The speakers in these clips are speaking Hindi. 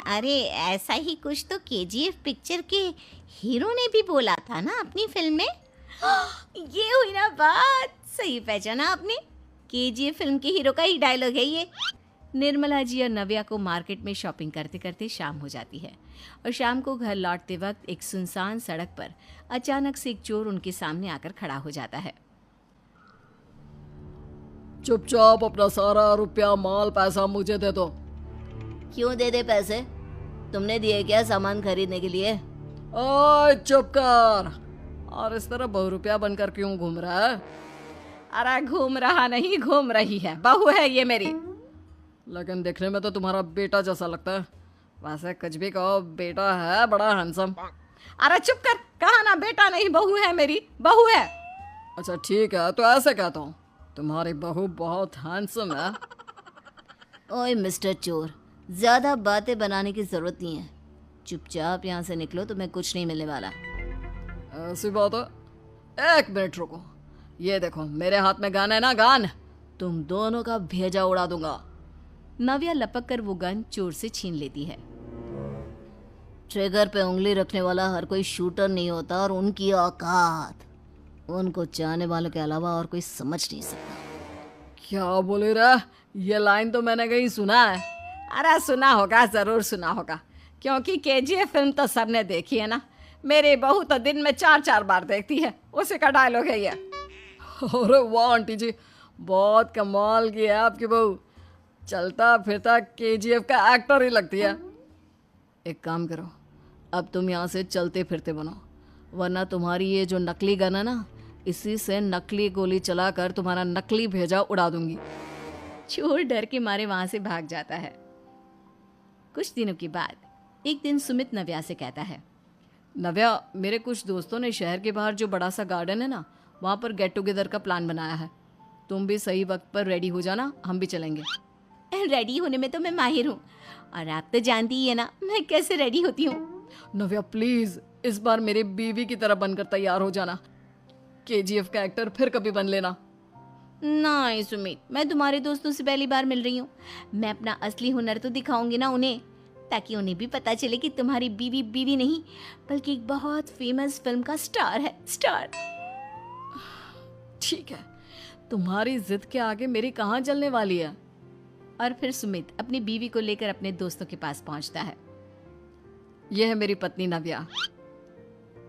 अरे ऐसा ही कुछ तो केजीएफ पिक्चर के हीरो ने भी बोला था ना अपनी फिल्म में। ये हुई ना बात, सही पहचाना आपने। केजीएफ फिल्म के हीरो का ही डायलॉग है ये। निर्मला जी और नव्या को मार्केट में शॉपिंग करते करते शाम हो जाती है और शाम को घर लौटते वक्त एक सुनसान सड़क पर अचानक से एक चोर उनके सामने आकर खड़ा हो जाता है। चुपचाप अपना सारा रुपया माल पैसा मुझे दे दो। क्यों दे दे पैसे? तुमने दिए क्या सामान खरीदने के लिए? ओए चुप कर। और इस तरह बहुरुपया बनकर क्यों घूम रहा है? अरे घूम रहा नहीं, घूम रही है, बहू है ये मेरी। लेकिन देखने में तो तुम्हारा बेटा जैसा लगता है। वैसे कुछ भी कहो, बेटा है बड़ा हैंडसम। अरे चुप कर, कहा ना बेटा नहीं बहू है मेरी, बहू है। अच्छा ठीक है, तो ऐसे कहता हूँ, तुम्हारी बहू बहुत हैंडसम है। ओए मिस्टर चोर, ज्यादा बातें बनाने की जरूरत नहीं है। चुपचाप यहाँ से निकलो, तुम्हें कुछ नहीं मिलने वाला। ऐसी बात है? एक मिनट रुको, ये देखो मेरे हाथ में गन है ना, गन। तुम दोनों का भेजा उड़ा दूंगा। नव्या लपक कर वो गन चोर से छीन लेती है। ट्रिगर पे उंगली रखने वाला हर कोई शूटर नहीं होता, और उनकी औकात उनको चाहने वालों के अलावा और कोई समझ नहीं सकता। क्या बोले रे? ये लाइन तो मैंने कहीं सुना है। अरे सुना होगा, जरूर सुना होगा, क्योंकि केजीएफ फिल्म तो सबने देखी है ना। मेरी बहू तो दिन में 4-4 बार देखती है, उसी का डायलॉग है ये। अरे वाह आंटी जी, बहुत कमाल की है आपकी बहू। चलता फिरता केजीएफ का एक्टर ही लगती है। एक काम करो, अब तुम यहाँ से चलते फिरते बनो, वरना तुम्हारी ये जो नकली गन है ना, इसी से नकली गोली चलाकर तुम्हारा नकली भेजा उड़ा दूंगी। चोर डर के मारे वहां से भाग जाता है। कुछ दिनों के बाद एक दिन सुमित नव्या से कहता है, नव्या, मेरे कुछ दोस्तों ने शहर के बाहर जो बड़ा सा गार्डन है ना, वहाँ पर गेट टुगेदर का प्लान बनाया है। तुम भी सही वक्त पर रेडी हो जाना, हम भी चलेंगे। रेडी होने में तो मैं माहिर हूँ, और आप तो जानती ही है ना मैं कैसे रेडी होती हूँ। नव्या प्लीज, इस बार मेरी बीवी की तरह बनकर तैयार हो जाना। केजीएफ का एक्टर फिर कभी बन लेना। नहीं सुमित, मैं तुम्हारे दोस्तों से पहली बार मिल रही हूँ। मैं अपना असली हुनर तो दिखाऊंगी ना उन्हें, ताकि उन्हें भी पता चले कि तुम्हारी बीवी बीवी नहीं, बल्कि एक बहुत फेमस फिल्म का स्टार है, स्टार। ठीक है, तुम्हारी जिद के आगे मेरी कहाँ चलने वाली है। और फिर सुमित अपनी बीवी को लेकर अपने दोस्तों के पास पहुंचता है। यह है मेरी पत्नी नव्या।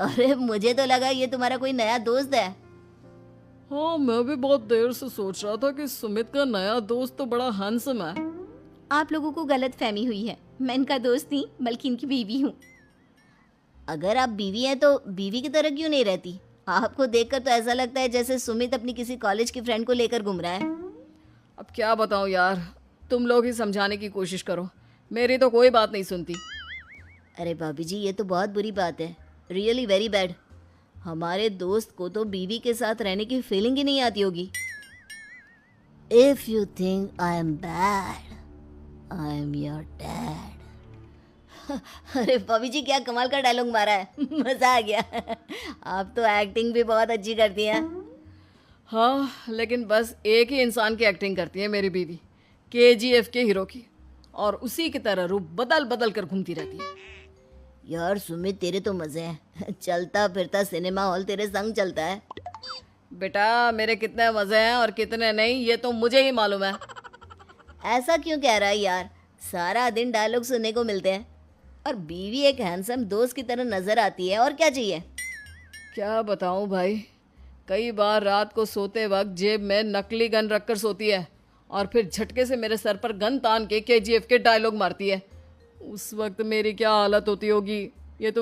अरे मुझे तो लगा ये तुम्हारा कोई नया दोस्त है। हाँ, मैं भी बहुत देर से सोच रहा था कि सुमित का नया दोस्त तो बड़ा हैंडसम है। आप लोगों को गलत फहमी हुई है, मैं इनका दोस्त नहीं बल्कि इनकी बीवी हूँ। अगर आप बीवी हैं तो बीवी की तरह क्यों नहीं रहती? आपको देखकर तो ऐसा लगता है जैसे सुमित अपनी किसी कॉलेज की फ्रेंड को लेकर घूम रहा है। अब क्या बताऊँ यार, तुम लोग ही समझाने की कोशिश करो, मेरी तो कोई बात नहीं सुनती। अरे भाभी जी, ये तो बहुत बुरी बात है, रियली वेरी बैड। हमारे दोस्त को तो बीवी के साथ रहने की फीलिंग ही नहीं आती होगी। If you think I am bad, I am your dad. अरे भाभी जी, क्या कमाल का डायलॉग मारा है, मजा आ गया। आप तो एक्टिंग भी बहुत अच्छी करती हैं। हाँ, लेकिन बस एक ही इंसान की एक्टिंग करती है मेरी बीवी, केजीएफ के हीरो की, और उसी की तरह रूप बदल बदल कर घूमती रहती है। यार सुमित, तेरे तो मजे हैं, चलता फिरता सिनेमा हॉल तेरे संग चलता है। बेटा, मेरे कितने मजे हैं और कितने नहीं ये तो मुझे ही मालूम है। ऐसा क्यों कह रहा है यार, सारा दिन डायलॉग सुनने को मिलते हैं, और बीवी एक हैंडसम दोस्त की तरह नजर आती है, और क्या चाहिए। क्या बताऊं भाई, कई बार रात को सोते वक्त जेब में नकली गन रखकर सोती है, और फिर झटके से मेरे सर पर गन तान के केजीएफ के डायलॉग मारती है। उस वक्त मेरी क्या हालत होती होगी ये तो